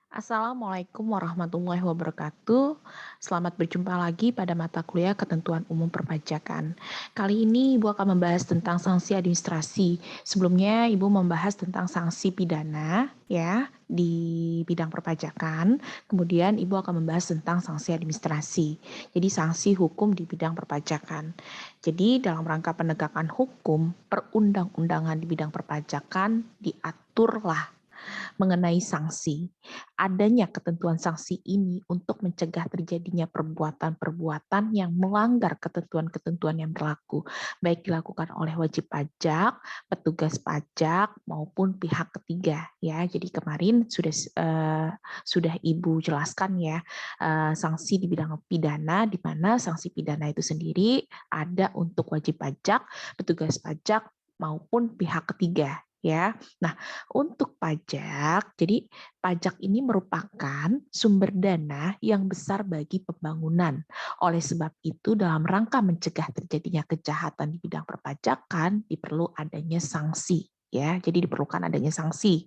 Assalamualaikum warahmatullahi wabarakatuh. Selamat berjumpa lagi pada mata kuliah Ketentuan Umum Perpajakan. Kali ini Ibu akan membahas tentang sanksi administrasi. Sebelumnya Ibu membahas tentang sanksi pidana ya di bidang perpajakan. Kemudian Ibu akan membahas tentang sanksi administrasi. Jadi sanksi hukum di bidang perpajakan. Jadi dalam rangka penegakan hukum, perundang-undangan di bidang perpajakan diaturlah mengenai sanksi. Adanya ketentuan sanksi ini untuk mencegah terjadinya perbuatan-perbuatan yang melanggar ketentuan-ketentuan yang berlaku, baik dilakukan oleh wajib pajak, petugas pajak, maupun pihak ketiga. Ya, jadi kemarin sudah Ibu jelaskan ya sanksi di bidang pidana, di mana sanksi pidana itu sendiri ada untuk wajib pajak, petugas pajak, maupun pihak ketiga. Ya, nah untuk pajak, jadi pajak ini merupakan sumber dana yang besar bagi pembangunan. Oleh sebab itu, dalam rangka mencegah terjadinya kejahatan di bidang perpajakan, diperlu adanya sanksi. Ya, jadi diperlukan adanya sanksi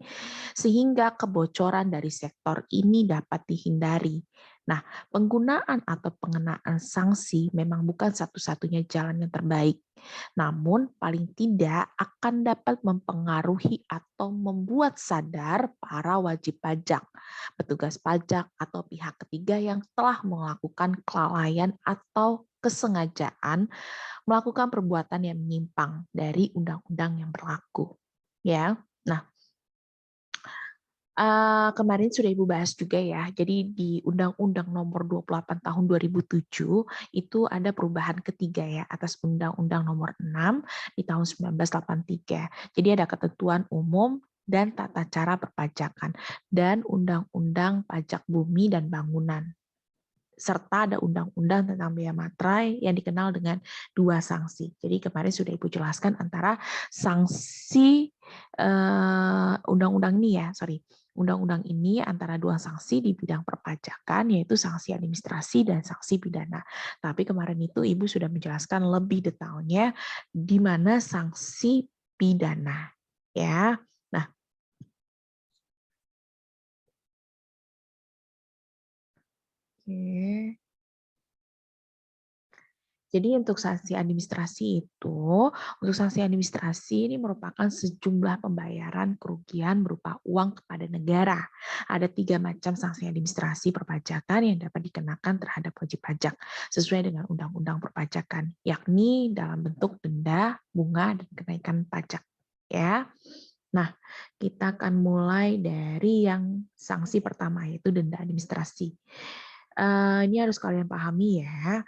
sehingga kebocoran dari sektor ini dapat dihindari. Nah, penggunaan atau pengenaan sanksi memang bukan satu-satunya jalan yang terbaik. Namun, paling tidak akan dapat mempengaruhi atau membuat sadar para wajib pajak, petugas pajak, atau pihak ketiga yang telah melakukan kelalaian atau kesengajaan melakukan perbuatan yang menyimpang dari undang-undang yang berlaku. Ya, nah kemarin sudah Ibu bahas juga ya, jadi di Undang-Undang Nomor 28 Tahun 2007 itu ada perubahan ketiga ya atas Undang-Undang Nomor 6 di tahun 1983. Jadi ada ketentuan umum dan tata cara perpajakan dan Undang-Undang Pajak Bumi dan Bangunan, serta ada undang-undang tentang bea materai yang dikenal dengan dua sanksi. Jadi kemarin sudah Ibu jelaskan antara sanksi undang-undang ini ya, undang-undang ini antara dua sanksi di bidang perpajakan, yaitu sanksi administrasi dan sanksi pidana. Tapi kemarin itu Ibu sudah menjelaskan lebih detailnya di mana sanksi pidana. Ya, nah, oke. Jadi untuk sanksi administrasi untuk sanksi administrasi ini merupakan sejumlah pembayaran kerugian berupa uang kepada negara. Ada 3 macam sanksi administrasi perpajakan yang dapat dikenakan terhadap wajib pajak sesuai dengan Undang-Undang Perpajakan, yakni dalam bentuk denda, bunga, dan kenaikan pajak. Ya. Nah, kita akan mulai dari yang sanksi pertama yaitu denda administrasi. Ini harus kalian pahami ya.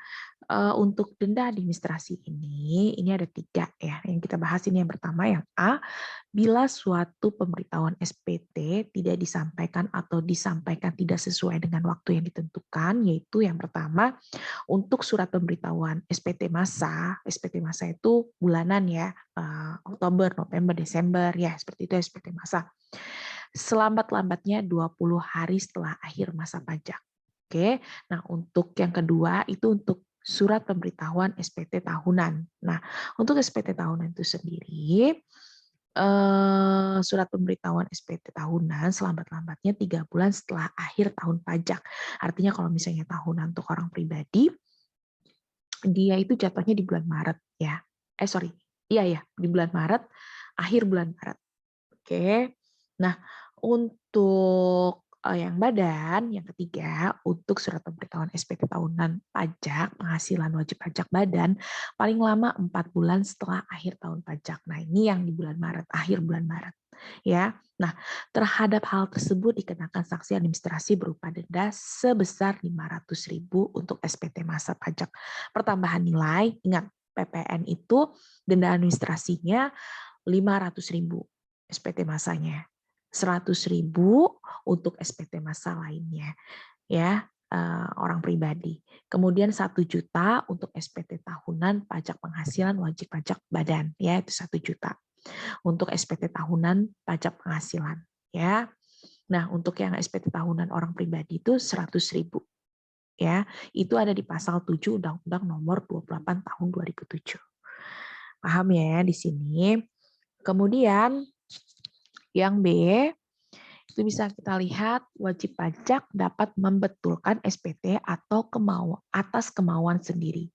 Untuk denda administrasi ini ada 3 ya, yang kita bahas ini. Yang pertama yang A, bila suatu pemberitahuan SPT tidak disampaikan atau disampaikan tidak sesuai dengan waktu yang ditentukan, yaitu yang pertama, untuk surat pemberitahuan SPT masa itu bulanan ya, Oktober, November, Desember, ya seperti itu SPT masa. Selambat-lambatnya 20 hari setelah akhir masa pajak. Oke, nah untuk yang kedua itu untuk surat pemberitahuan SPT tahunan. Nah, untuk SPT tahunan itu sendiri, surat pemberitahuan SPT tahunan selambat-lambatnya 3 bulan setelah akhir tahun pajak. Artinya kalau misalnya tahunan untuk orang pribadi, dia itu jatuhnya di bulan Maret ya. Sorry, iya ya, di bulan Maret, akhir bulan Maret. Oke. Nah, untuk yang badan, yang ketiga, untuk surat pemberitahuan SPT tahunan pajak, penghasilan wajib pajak badan, paling lama 4 bulan setelah akhir tahun pajak. Nah, ini yang di bulan Maret, akhir bulan Maret. Ya, nah terhadap hal tersebut dikenakan sanksi administrasi berupa denda sebesar 500.000 untuk SPT masa pajak pertambahan nilai. Ingat, PPN itu denda administrasinya 500.000 SPT masanya, 100.000 untuk SPT masa lainnya, ya orang pribadi. Kemudian 1 juta untuk SPT tahunan pajak penghasilan wajib pajak badan, ya itu 1 juta. Untuk SPT tahunan pajak penghasilan, ya. Nah untuk yang SPT tahunan orang pribadi itu 100.000, ya. Itu ada di pasal 7 Undang-Undang Nomor 28 Tahun 2007. Paham ya di sini? Kemudian yang B, Itu bisa kita lihat wajib pajak dapat membetulkan SPT atau atas kemauan sendiri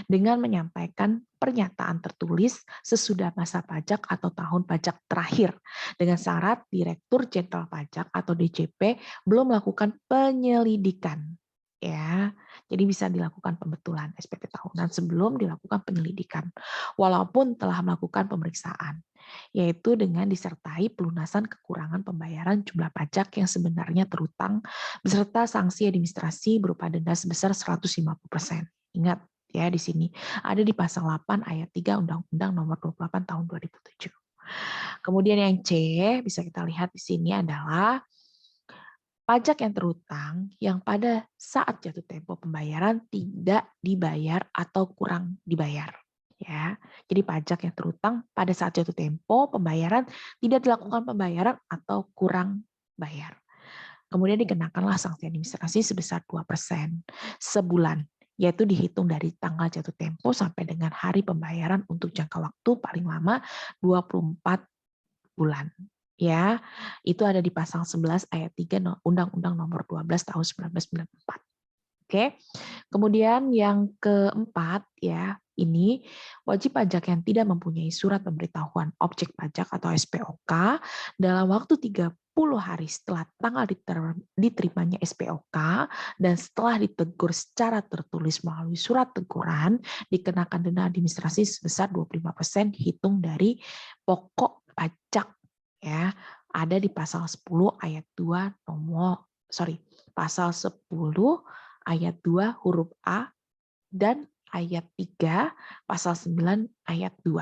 dengan menyampaikan pernyataan tertulis sesudah masa pajak atau tahun pajak terakhir dengan syarat Direktur Jenderal Pajak atau DJP belum melakukan penyelidikan. Ya, jadi bisa dilakukan pembetulan SPT tahunan sebelum dilakukan penyelidikan, walaupun telah melakukan pemeriksaan, yaitu dengan disertai pelunasan kekurangan pembayaran jumlah pajak yang sebenarnya terutang beserta sanksi administrasi berupa denda sebesar 150%. Ingat ya, di sini ada di pasal 8 ayat 3 Undang-Undang Nomor 28 Tahun 2007. Kemudian yang C bisa kita lihat di sini adalah pajak yang terutang yang pada saat jatuh tempo pembayaran tidak dibayar atau kurang dibayar. Ya, jadi pajak yang terutang pada saat jatuh tempo pembayaran tidak dilakukan pembayaran atau kurang bayar. Kemudian dikenakanlah sanksi administrasi sebesar 2% sebulan, yaitu dihitung dari tanggal jatuh tempo sampai dengan hari pembayaran untuk jangka waktu paling lama 24 bulan. Ya, itu ada di pasal 11 ayat 3 Undang-Undang Nomor 12 Tahun 1994. Oke. Kemudian yang keempat ya, ini wajib pajak yang tidak mempunyai surat pemberitahuan objek pajak atau SPOK dalam waktu 30 hari setelah tanggal diterimanya SPOK dan setelah ditegur secara tertulis melalui surat teguran dikenakan denda administrasi sebesar 25% hitung dari pokok pajak ya. Ada di pasal 10 ayat 2 pasal 10 ayat 2 huruf A dan ayat 3 pasal 9 ayat 2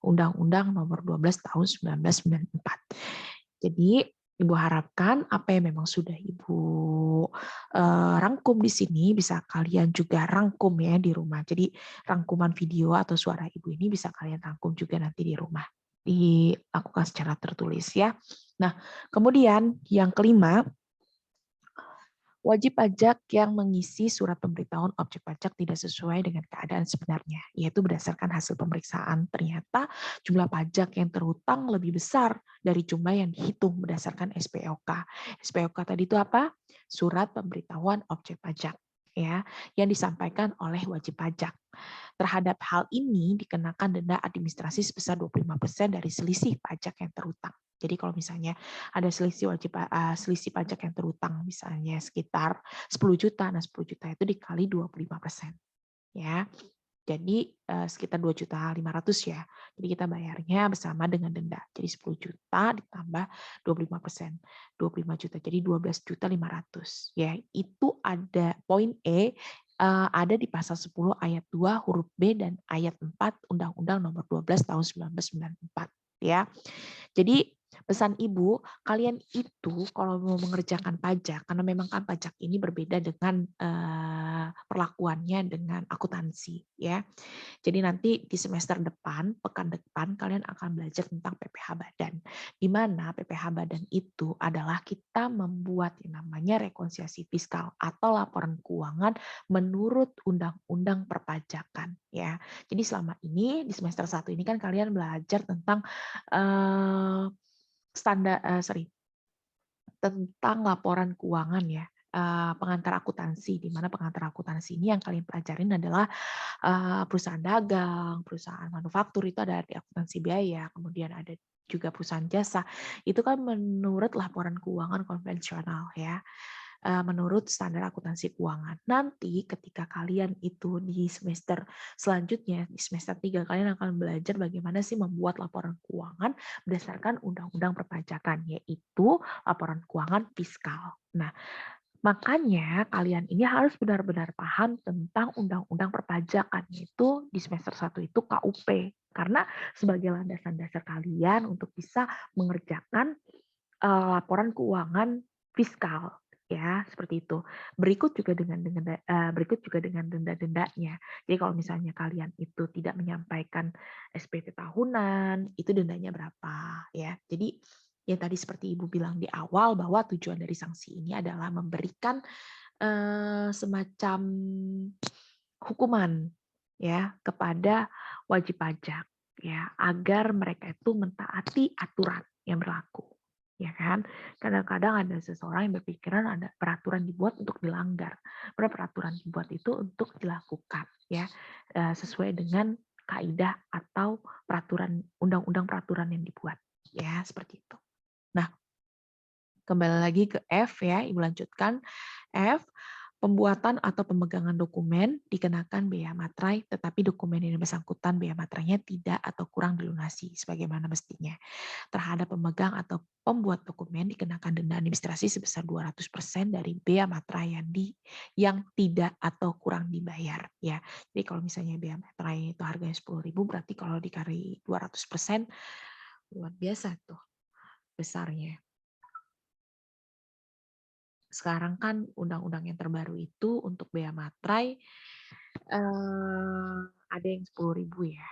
Undang-Undang Nomor 12 Tahun 1994. Jadi Ibu harapkan apa yang memang sudah Ibu rangkum di sini bisa kalian juga rangkum ya di rumah. Jadi rangkuman video atau suara Ibu ini bisa kalian rangkum juga nanti di rumah. Dilakukan secara tertulis ya. Nah, kemudian yang kelima, wajib pajak yang mengisi surat pemberitahuan objek pajak tidak sesuai dengan keadaan sebenarnya, yaitu berdasarkan hasil pemeriksaan ternyata jumlah pajak yang terhutang lebih besar dari jumlah yang dihitung berdasarkan SPOK. SPOK tadi itu apa? Surat pemberitahuan objek pajak ya, yang disampaikan oleh wajib pajak. Terhadap hal ini dikenakan denda administrasi sebesar 25% dari selisih pajak yang terhutang. Jadi kalau misalnya ada selisih pajak yang terhutang misalnya sekitar 10 juta, nah 10 juta itu dikali 25%. Ya. Jadi sekitar 2.500.000 ya. Jadi kita bayarnya bersama dengan denda. Jadi 10 juta ditambah 25%. 25 juta. Jadi 12.500.000. Ya, itu ada poin E ada di pasal 10 ayat 2 huruf B dan ayat 4 Undang-Undang Nomor 12 Tahun 1994 ya. Jadi pesan Ibu, kalian itu kalau mau mengerjakan pajak, karena memang kan pajak ini berbeda dengan perlakuannya dengan akuntansi, ya. Jadi nanti di semester depan, pekan depan, kalian akan belajar tentang PPh Badan. Di mana PPh Badan itu adalah kita membuat yang namanya rekonsiliasi fiskal atau laporan keuangan menurut undang-undang perpajakan, ya. Jadi selama ini di semester 1 ini kan kalian belajar tentang tentang laporan keuangan ya, pengantar akuntansi, di mana pengantar akuntansi ini yang kalian pelajarin adalah perusahaan dagang, perusahaan manufaktur itu ada di akuntansi biaya, kemudian ada juga perusahaan jasa. Itu kan menurut laporan keuangan konvensional ya. Menurut standar akuntansi keuangan. Nanti ketika kalian itu di semester selanjutnya, di semester 3, kalian akan belajar bagaimana sih membuat laporan keuangan berdasarkan undang-undang perpajakan, yaitu laporan keuangan fiskal. Nah, makanya kalian ini harus benar-benar paham tentang undang-undang perpajakan, yaitu di semester 1 itu KUP. Karena sebagai landasan dasar kalian untuk bisa mengerjakan laporan keuangan fiskal ya, seperti itu. Berikut juga dengan denda-dendanya. Jadi kalau misalnya kalian itu tidak menyampaikan SPT tahunan, itu dendanya berapa ya. Jadi yang tadi seperti Ibu bilang di awal bahwa tujuan dari sanksi ini adalah memberikan semacam hukuman ya kepada wajib pajak ya agar mereka itu mentaati aturan yang berlaku. ya kan? Kadang-kadang ada seseorang yang berpikiran ada peraturan dibuat untuk dilanggar. Padahal peraturan dibuat itu untuk dilakukan, ya, sesuai dengan kaidah atau peraturan undang-undang peraturan yang dibuat, ya, seperti itu. Nah, kembali lagi ke F ya, Ibu lanjutkan. F, pembuatan atau pemegangan dokumen dikenakan bea materai, tetapi dokumen yang bersangkutan bea materainya tidak atau kurang dilunasi sebagaimana mestinya. Terhadap pemegang atau pembuat dokumen dikenakan denda administrasi sebesar 200% dari bea materai yang tidak atau kurang dibayar, ya. Jadi kalau misalnya bea materai itu harganya 10.000, berarti kalau dikali 200% luar biasa tuh besarnya. Sekarang kan undang-undang yang terbaru itu untuk bea materai ada yang 10.000 ya.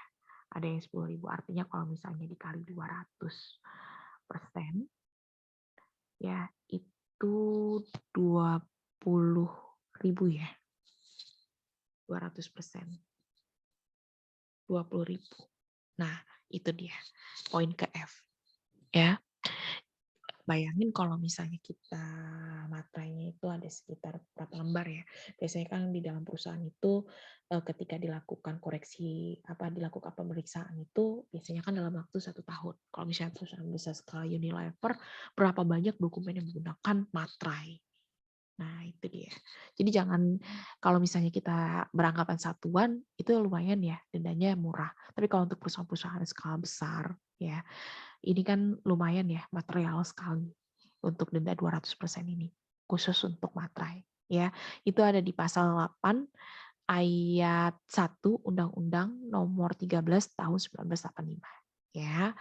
Ada yang 10.000, artinya kalau misalnya dikali 200% ya itu 20.000 ya. 200%. 20.000. Nah, itu dia poin ke F ya. Bayangin kalau misalnya kita materainya itu ada sekitar berapa lembar ya. Biasanya kan di dalam perusahaan itu ketika dilakukan koreksi, dilakukan pemeriksaan itu biasanya kan dalam waktu 1 tahun. Kalau misalnya perusahaan besar skala Unilever, berapa banyak dokumen yang menggunakan materai. Nah, itu dia. Jadi jangan, kalau misalnya kita beranggapan satuan, itu lumayan ya, dendanya murah. Tapi kalau untuk perusahaan-perusahaan skala besar, ya, ini kan lumayan ya, material sekali untuk denda 200% ini, khusus untuk materai. Ya, itu ada di pasal 8 ayat 1 Undang-Undang Nomor 13 Tahun 1985. Ya.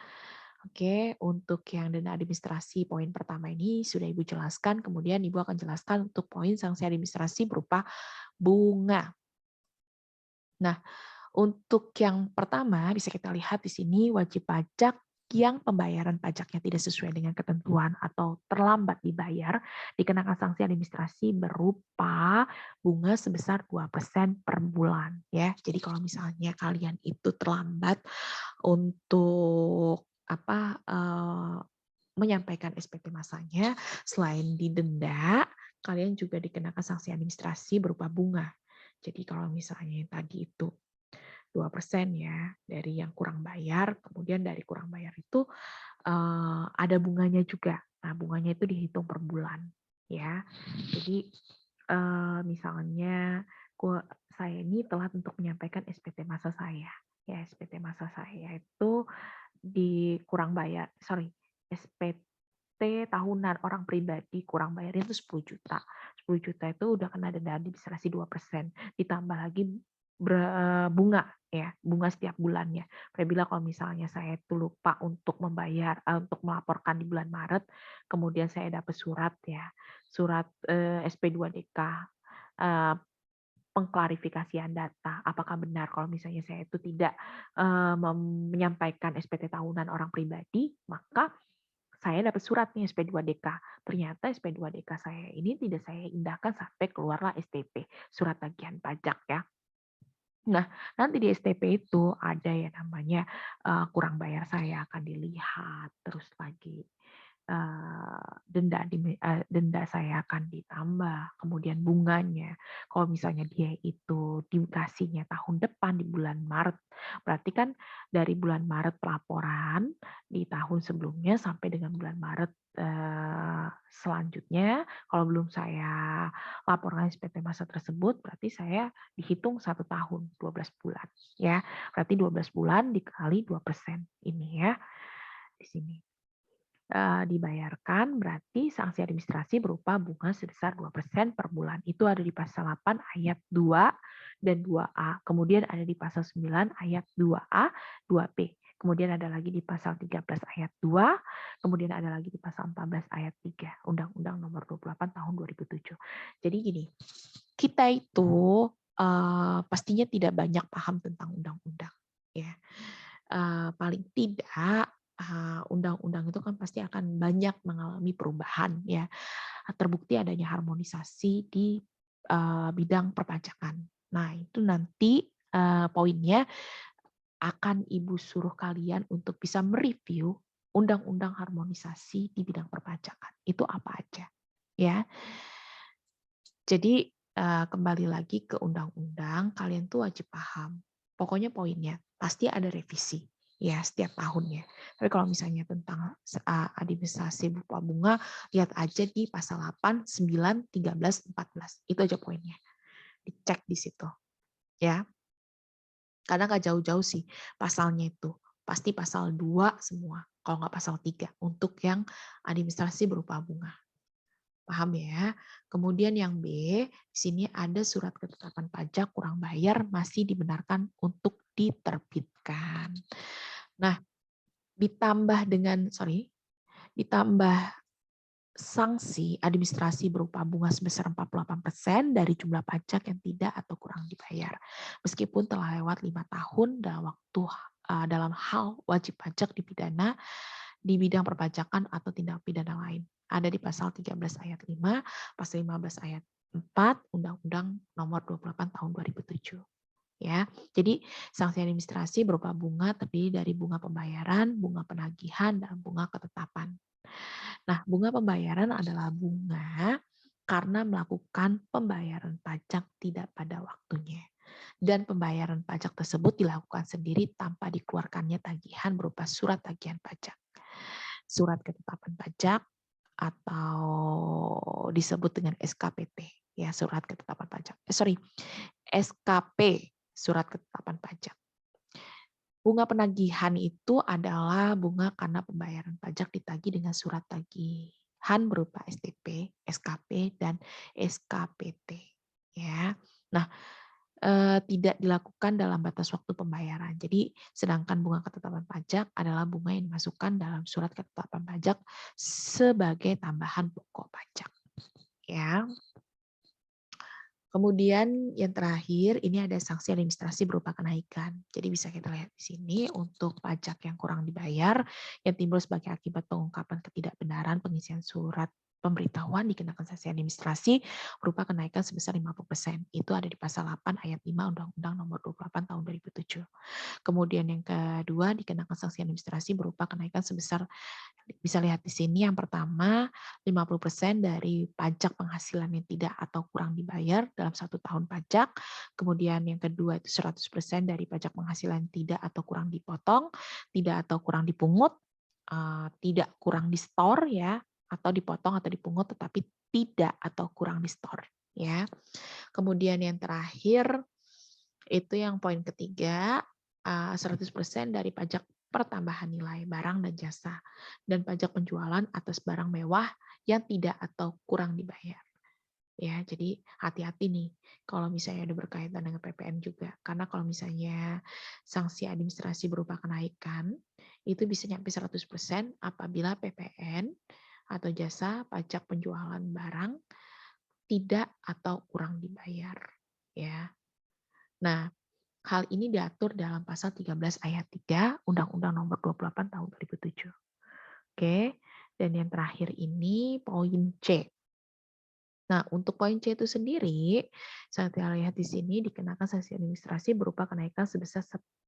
Oke, untuk yang denda administrasi poin pertama ini sudah Ibu jelaskan, kemudian Ibu akan jelaskan untuk poin sanksi administrasi berupa bunga. Nah, untuk yang pertama bisa kita lihat di sini wajib pajak yang pembayaran pajaknya tidak sesuai dengan ketentuan atau terlambat dibayar dikenakan sanksi administrasi berupa bunga sebesar 2% per bulan ya. Jadi kalau misalnya kalian itu terlambat untuk menyampaikan SPT masanya, selain didenda, kalian juga dikenakan sanksi administrasi berupa bunga. Jadi kalau misalnya yang tadi itu 2% ya dari yang kurang bayar, kemudian dari kurang bayar itu ada bunganya juga. Nah, bunganya itu dihitung per bulan ya. Jadi misalnya saya ini telat untuk menyampaikan SPT masa saya. Ya, SPT masa saya itu kurang bayar, SPT tahunan orang pribadi kurang bayarnya itu 10 juta. 10 juta itu udah kena denda administrasi 2%, ditambah lagi bunga ya, bunga setiap bulannya. Apabila kalau misalnya saya itu lupa untuk membayar, untuk melaporkan di bulan Maret, kemudian saya dapat surat ya, surat SP2DK, pengklarifikasian data, apakah benar kalau misalnya saya itu tidak menyampaikan SPT tahunan orang pribadi, maka saya dapat surat nih SP2DK. Ternyata SP2DK saya ini tidak saya indahkan sampai keluarlah STP, surat tagihan pajak ya. Nah, nanti di STP itu ada yang namanya kurang bayar saya akan dilihat, terus lagi denda saya akan ditambah, kemudian bunganya. Kalau misalnya dia itu dikasihnya tahun depan di bulan Maret, berarti kan dari bulan Maret pelaporan di tahun sebelumnya sampai dengan bulan Maret selanjutnya, kalau belum saya laporkan SPT masa tersebut, berarti saya dihitung 1 tahun, 12 bulan. Ya, berarti 12 bulan dikali 2% ini ya, di sini. Dibayarkan berarti sanksi administrasi berupa bunga sebesar 2% per bulan. Itu ada di pasal 8 ayat 2 dan 2A. Kemudian ada di pasal 9 ayat 2A, 2B. Kemudian ada lagi di pasal 13 ayat 2, kemudian ada lagi di pasal 14 ayat 3, Undang-Undang Nomor 28 Tahun 2007. Jadi gini, kita itu pastinya tidak banyak paham tentang undang-undang. Ya. Paling tidak undang-undang itu kan pasti akan banyak mengalami perubahan ya. Terbukti adanya harmonisasi di bidang perpajakan. Nah, itu nanti poinnya akan Ibu suruh kalian untuk bisa mereview undang-undang harmonisasi di bidang perpajakan. Itu apa aja? Ya. Jadi kembali lagi ke undang-undang, kalian tuh wajib paham. Pokoknya poinnya pasti ada revisi ya setiap tahunnya. Tapi kalau misalnya tentang administrasi berupa bunga, lihat aja di pasal 8, 9, 13, 14. Itu aja poinnya. Dicek di situ ya. Karena nggak jauh-jauh sih pasalnya itu. Pasti pasal 2 semua, kalau nggak pasal 3 untuk yang administrasi berupa bunga. Paham ya? Kemudian yang B, di sini ada surat ketetapan pajak kurang bayar masih dibenarkan untuk diterbitkan. Nah, ditambah sanksi administrasi berupa bunga sebesar 48% dari jumlah pajak yang tidak atau kurang dibayar. Meskipun telah lewat 5 tahun dalam hal wajib pajak dipidana di bidang perpajakan atau tindak pidana lain. Ada di pasal 13 ayat 5, pasal 15 ayat 4, Undang-Undang Nomor 28 Tahun 2007. Ya, jadi sanksi administrasi berupa bunga terdiri dari bunga pembayaran, bunga penagihan, dan bunga ketetapan. Nah, bunga pembayaran adalah bunga karena melakukan pembayaran pajak tidak pada waktunya. Dan pembayaran pajak tersebut dilakukan sendiri tanpa dikeluarkannya tagihan berupa surat tagihan pajak. Surat ketetapan pajak atau disebut dengan SKPT, ya surat ketetapan pajak. SKP, surat ketetapan pajak. Bunga penagihan itu adalah bunga karena pembayaran pajak ditagih dengan surat tagihan berupa STP, SKP, dan SKPT. Ya, nah tidak dilakukan dalam batas waktu pembayaran. Jadi, sedangkan bunga ketetapan pajak adalah bunga yang dimasukkan dalam surat ketetapan pajak sebagai tambahan pokok pajak. Ya. Kemudian yang terakhir, ini ada sanksi administrasi berupa kenaikan. Jadi bisa kita lihat di sini untuk pajak yang kurang dibayar, yang timbul sebagai akibat pengungkapan ketidakbenaran pengisian surat pemberitahuan dikenakan sanksi administrasi berupa kenaikan sebesar 50%. Itu ada di pasal 8 ayat 5 Undang-Undang Nomor 28 Tahun 2007. Kemudian yang kedua dikenakan sanksi administrasi berupa kenaikan sebesar, bisa lihat di sini yang pertama 50% dari pajak penghasilan yang tidak atau kurang dibayar dalam 1 tahun pajak. Kemudian yang kedua itu 100% dari pajak penghasilan tidak atau kurang dipotong, tidak atau kurang dipungut, tidak kurang di-store ya, atau dipotong atau dipungut tetapi tidak atau kurang di-store ya. Kemudian yang terakhir itu yang poin ketiga, 100% dari pajak pertambahan nilai barang dan jasa, dan pajak penjualan atas barang mewah yang tidak atau kurang dibayar. Ya, jadi hati-hati nih kalau misalnya ada berkaitan dengan PPN juga. Karena kalau misalnya sanksi administrasi berupa kenaikan, itu bisa nyampe 100% apabila PPN atau jasa pajak penjualan barang tidak atau kurang dibayar. Ya. Nah, hal ini diatur dalam pasal 13 ayat 3 Undang-Undang Nomor 28 Tahun 2007. Oke, dan yang terakhir ini poin C. Nah, untuk poin C itu sendiri, saya lihat di sini dikenakan sanksi administrasi berupa kenaikan sebesar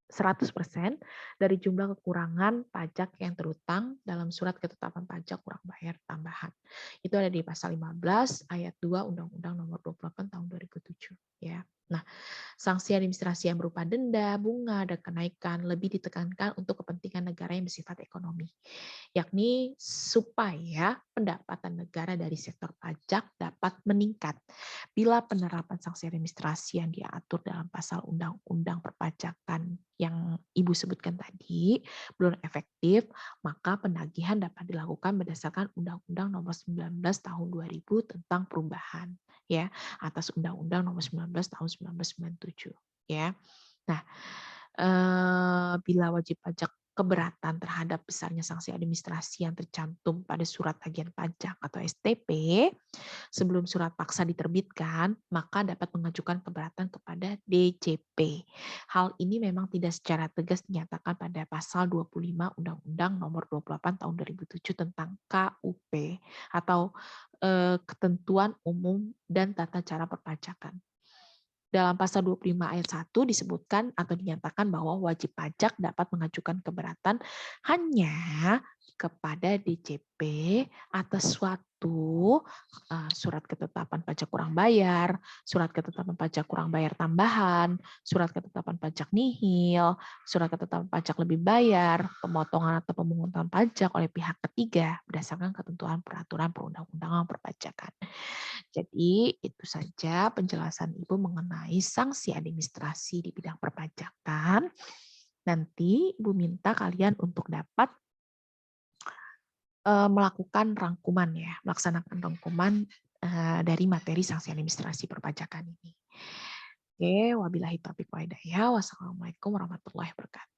100% dari jumlah kekurangan pajak yang terutang dalam surat ketetapan pajak kurang bayar tambahan. Itu ada di pasal 15 ayat 2 Undang-Undang Nomor 28 Tahun 2007 ya. Nah, sanksi administrasi yang berupa denda, bunga, dan kenaikan lebih ditekankan untuk kepentingan negara yang bersifat ekonomi, yakni supaya pendapatan negara dari sektor pajak dapat meningkat. Bila penerapan sanksi administrasi yang diatur dalam pasal Undang-Undang Perpajakan yang Ibu sebutkan tadi belum efektif, maka penagihan dapat dilakukan berdasarkan Undang-Undang Nomor 19 Tahun 2000 tentang perubahan ya atas Undang-Undang Nomor 19 Tahun 1997 ya. Nah, bila wajib pajak keberatan terhadap besarnya sanksi administrasi yang tercantum pada surat tagihan pajak atau STP sebelum surat paksa diterbitkan, maka dapat mengajukan keberatan kepada DJP. Hal ini memang tidak secara tegas dinyatakan pada pasal 25 Undang-Undang Nomor 28 Tahun 2007 tentang KUP atau ketentuan umum dan tata cara perpajakan. Dalam pasal 25 ayat 1 disebutkan atau dinyatakan bahwa wajib pajak dapat mengajukan keberatan hanya kepada DJP atas suatu surat ketetapan pajak kurang bayar, surat ketetapan pajak kurang bayar tambahan, surat ketetapan pajak nihil, surat ketetapan pajak lebih bayar, pemotongan atau pemungutan pajak oleh pihak ketiga berdasarkan ketentuan peraturan perundang-undangan perpajakan. Jadi itu saja penjelasan Ibu mengenai sanksi administrasi di bidang perpajakan. Nanti Ibu minta kalian untuk dapat melakukan rangkuman ya, melaksanakan rangkuman dari materi sanksi administrasi perpajakan ini. Oke, wabillahi taufiq wal hidayah. Wassalamualaikum warahmatullahi wabarakatuh.